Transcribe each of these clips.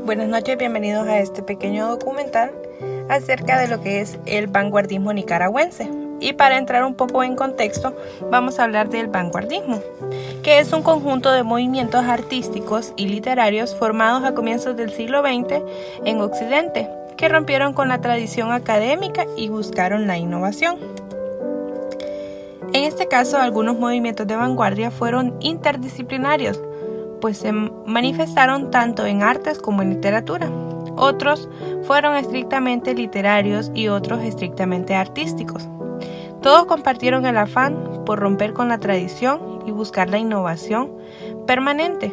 Buenas noches, bienvenidos a este pequeño documental acerca de lo que es el vanguardismo nicaragüense. Y para entrar un poco en contexto, vamos a hablar del vanguardismo, que es un conjunto de movimientos artísticos y literarios formados a comienzos del siglo XX en Occidente, que rompieron con la tradición académica y buscaron la innovación. En este caso, algunos movimientos de vanguardia fueron interdisciplinarios, pues se manifestaron tanto en artes como en literatura. Otros fueron estrictamente literarios y otros estrictamente artísticos. Todos compartieron el afán por romper con la tradición y buscar la innovación permanente.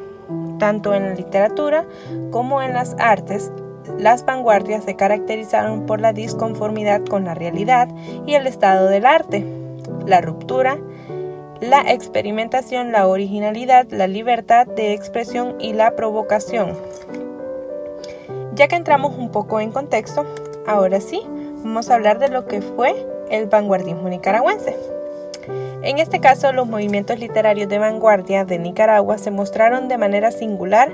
Tanto en la literatura como en las artes, las vanguardias se caracterizaron por la disconformidad con la realidad y el estado del arte, la ruptura, la experimentación, la originalidad, la libertad de expresión y la provocación. Ya que entramos un poco en contexto, ahora sí, vamos a hablar de lo que fue el vanguardismo nicaragüense. En este caso, los movimientos literarios de vanguardia de Nicaragua se mostraron de manera singular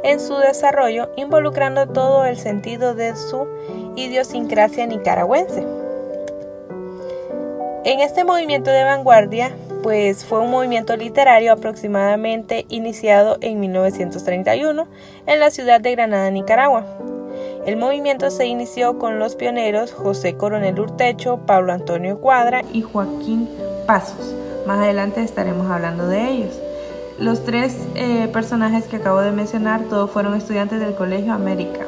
en su desarrollo, involucrando todo el sentido de su idiosincrasia nicaragüense. En este movimiento de vanguardia, pues fue un movimiento literario aproximadamente iniciado en 1931 en la ciudad de Granada, Nicaragua. El movimiento se inició con los pioneros José Coronel Urtecho, Pablo Antonio Cuadra y Joaquín Pasos. Más adelante estaremos hablando de ellos. Los tres personajes que acabo de mencionar, todos fueron estudiantes del Colegio América.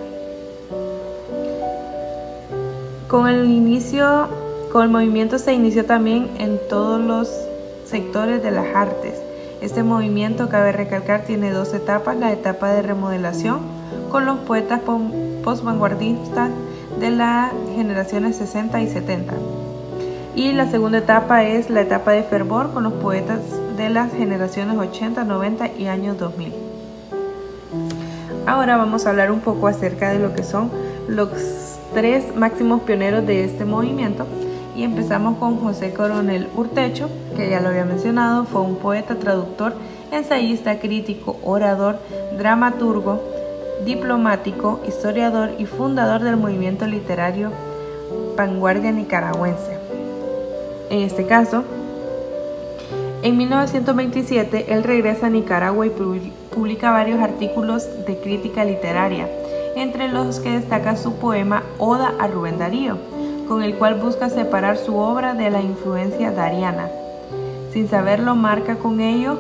Con el movimiento se inició también en todos los sectores de las artes. Este movimiento, cabe recalcar, tiene dos etapas: la etapa de remodelación con los poetas postvanguardistas de las generaciones 60 y 70, y la segunda etapa es la etapa de fervor con los poetas de las generaciones 80, 90 y años 2000. Ahora vamos a hablar un poco acerca de lo que son los tres máximos pioneros de este movimiento. Y empezamos con José Coronel Urtecho, que ya lo había mencionado. Fue un poeta, traductor, ensayista, crítico, orador, dramaturgo, diplomático, historiador y fundador del movimiento literario vanguardia nicaragüense. En este caso, en 1927 él regresa a Nicaragua y publica varios artículos de crítica literaria, entre los que destaca su poema Oda a Rubén Darío, con el cual busca separar su obra de la influencia dariana. Sin saberlo, marca con ello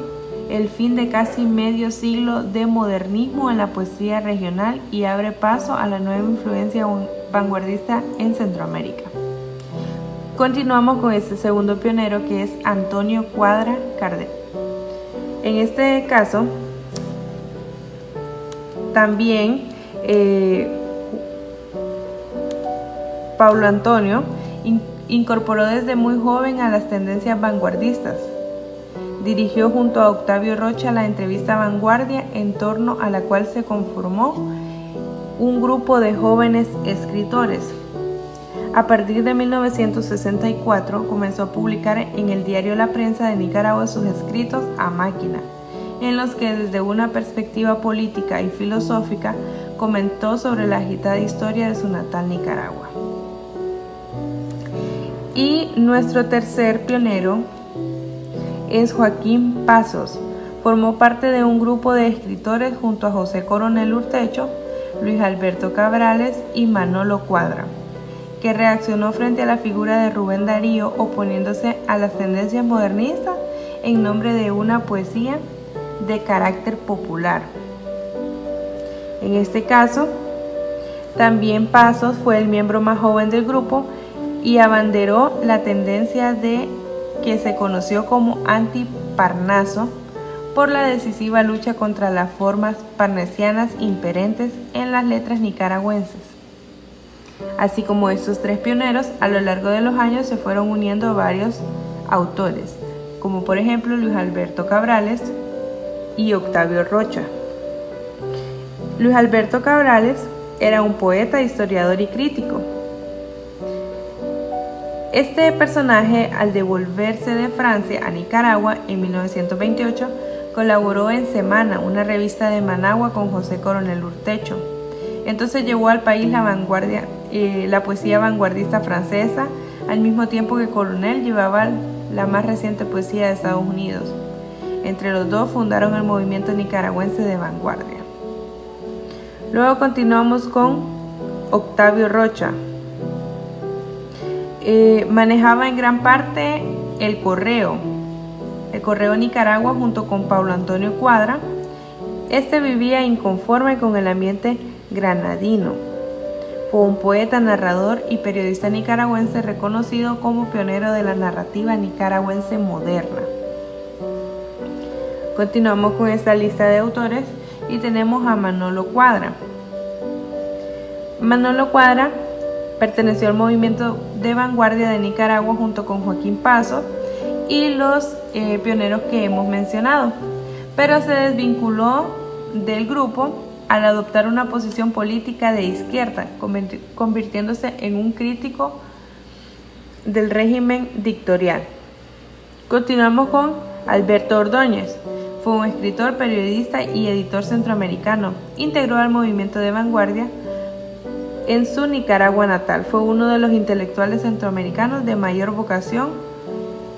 el fin de casi medio siglo de modernismo en la poesía regional y abre paso a la nueva influencia vanguardista en Centroamérica. Continuamos con este segundo pionero, que es Antonio Cuadra Cardel. En este caso, también Pablo Antonio incorporó desde muy joven a las tendencias vanguardistas. Dirigió junto a Octavio Rocha la entrevista Vanguardia, en torno a la cual se conformó un grupo de jóvenes escritores. A partir de 1964 comenzó a publicar en el diario La Prensa de Nicaragua sus escritos a máquina, en los que desde una perspectiva política y filosófica comentó sobre la agitada historia de su natal Nicaragua. Y nuestro tercer pionero es Joaquín Pasos. Formó parte de un grupo de escritores junto a José Coronel Urtecho, Luis Alberto Cabrales y Manolo Cuadra, que reaccionó frente a la figura de Rubén Darío, oponiéndose a las tendencias modernistas en nombre de una poesía de carácter popular. En este caso, también Pasos fue el miembro más joven del grupo y abanderó la tendencia de que se conoció como anti-Parnaso por la decisiva lucha contra las formas parnasianas imperentes en las letras nicaragüenses. Así como estos tres pioneros, a lo largo de los años se fueron uniendo varios autores, como por ejemplo Luis Alberto Cabrales y Octavio Rocha. Luis Alberto Cabrales era un poeta, historiador y crítico. Este personaje, al devolverse de Francia a Nicaragua en 1928, colaboró en Semana, una revista de Managua, con José Coronel Urtecho. Entonces llevó al país la poesía vanguardista francesa, al mismo tiempo que Coronel llevaba la más reciente poesía de Estados Unidos. Entre los dos fundaron el movimiento nicaragüense de vanguardia. Luego continuamos con Octavio Rocha. Manejaba en gran parte el correo Nicaragua junto con Paulo Antonio Cuadra. Este vivía inconforme con el ambiente granadino. Fue un poeta, narrador y periodista nicaragüense reconocido como pionero de la narrativa nicaragüense moderna. Continuamos con esta lista de autores y tenemos a Manolo Cuadra. Manolo Cuadra perteneció al movimiento de vanguardia de Nicaragua junto con Joaquín Pazos y los pioneros que hemos mencionado, pero se desvinculó del grupo al adoptar una posición política de izquierda, convirtiéndose en un crítico del régimen dictatorial. Continuamos con Alberto Ordóñez. Fue un escritor, periodista y editor centroamericano. Integró al movimiento de vanguardia en su Nicaragua natal. Fue uno de los intelectuales centroamericanos de mayor vocación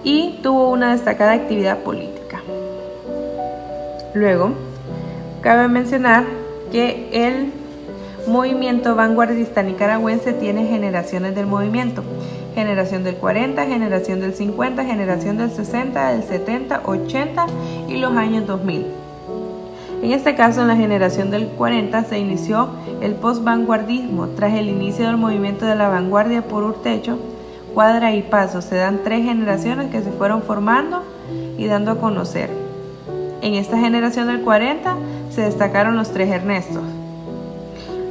y tuvo una destacada actividad política. Luego, cabe mencionar que el movimiento vanguardista nicaragüense tiene generaciones del movimiento: generación del 40, generación del 50, generación del 60, del 70, 80 y los años 2000. En este caso, en la generación del 40 se inició el post-vanguardismo. Tras el inicio del movimiento de la vanguardia por Urtecho, Cuadra y Pazos, se dan 3 generaciones que se fueron formando y dando a conocer. En esta generación del 40 se destacaron los 3 Ernestos.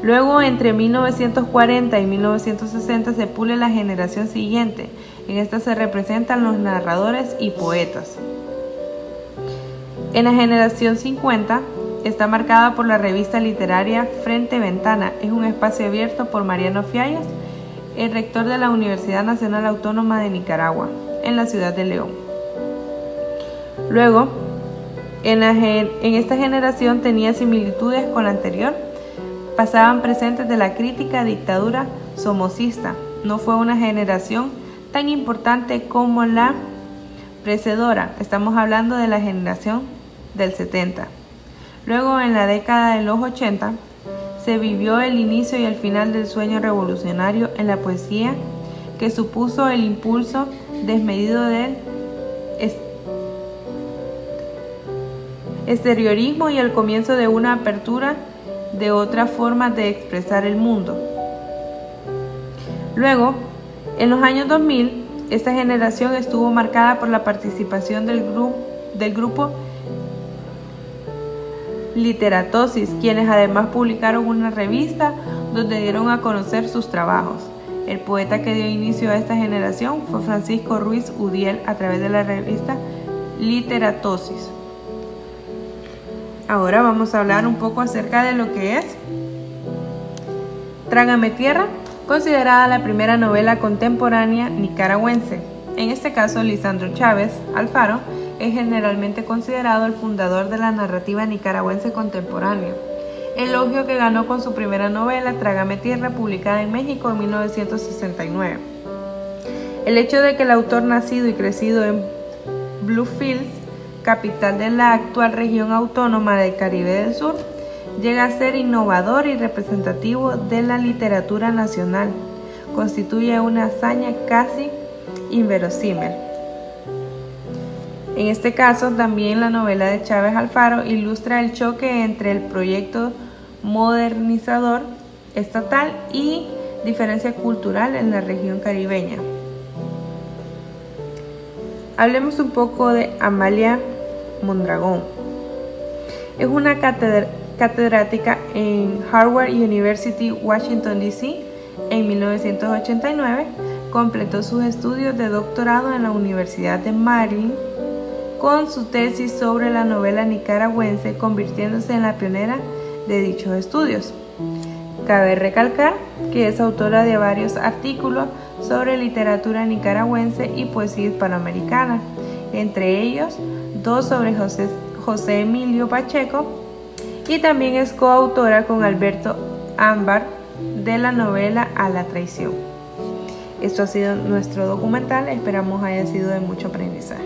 Luego, entre 1940 y 1960 se pule la generación siguiente. En esta se representan los narradores y poetas. En la generación 50 está marcada por la revista literaria Frente Ventana. Es un espacio abierto por Mariano Fiallos, el rector de la Universidad Nacional Autónoma de Nicaragua, en la ciudad de León. Luego, en esta generación tenía similitudes con la anterior. Pasaban presentes de la crítica a dictadura somocista. No fue una generación tan importante como la precedora. Estamos hablando de la generación del 70. Luego, en la década de los 80, se vivió el inicio y el final del sueño revolucionario en la poesía, que supuso el impulso desmedido del exteriorismo y el comienzo de una apertura de otra forma de expresar el mundo. Luego, en los años 2000, esta generación estuvo marcada por la participación del grupo Literatosis, quienes además publicaron una revista donde dieron a conocer sus trabajos. El poeta que dio inicio a esta generación fue Francisco Ruiz Udiel a través de la revista Literatosis. Ahora vamos a hablar un poco acerca de lo que es Trágame Tierra, considerada la primera novela contemporánea nicaragüense. En este caso, Lisandro Chávez Alfaro es generalmente considerado el fundador de la narrativa nicaragüense contemporánea, elogio que ganó con su primera novela, Trágame Tierra, publicada en México en 1969. El hecho de que el autor, nacido y crecido en Bluefields, capital de la actual región autónoma del Caribe del Sur, llega a ser innovador y representativo de la literatura nacional, constituye una hazaña casi inverosímil. En este caso, también la novela de Chávez Alfaro ilustra el choque entre el proyecto modernizador estatal y diferencia cultural en la región caribeña. Hablemos un poco de Amalia Mondragón. Es una catedrática en Harvard University, Washington, D.C. En 1989 completó sus estudios de doctorado en la Universidad de Maryland con su tesis sobre la novela nicaragüense, convirtiéndose en la pionera de dichos estudios. Cabe recalcar que es autora de varios artículos sobre literatura nicaragüense y poesía hispanoamericana, entre ellos 2 sobre José Emilio Pacheco, y también es coautora con Alberto Ámbar de la novela A la traición. Esto ha sido nuestro documental, esperamos haya sido de mucho aprendizaje.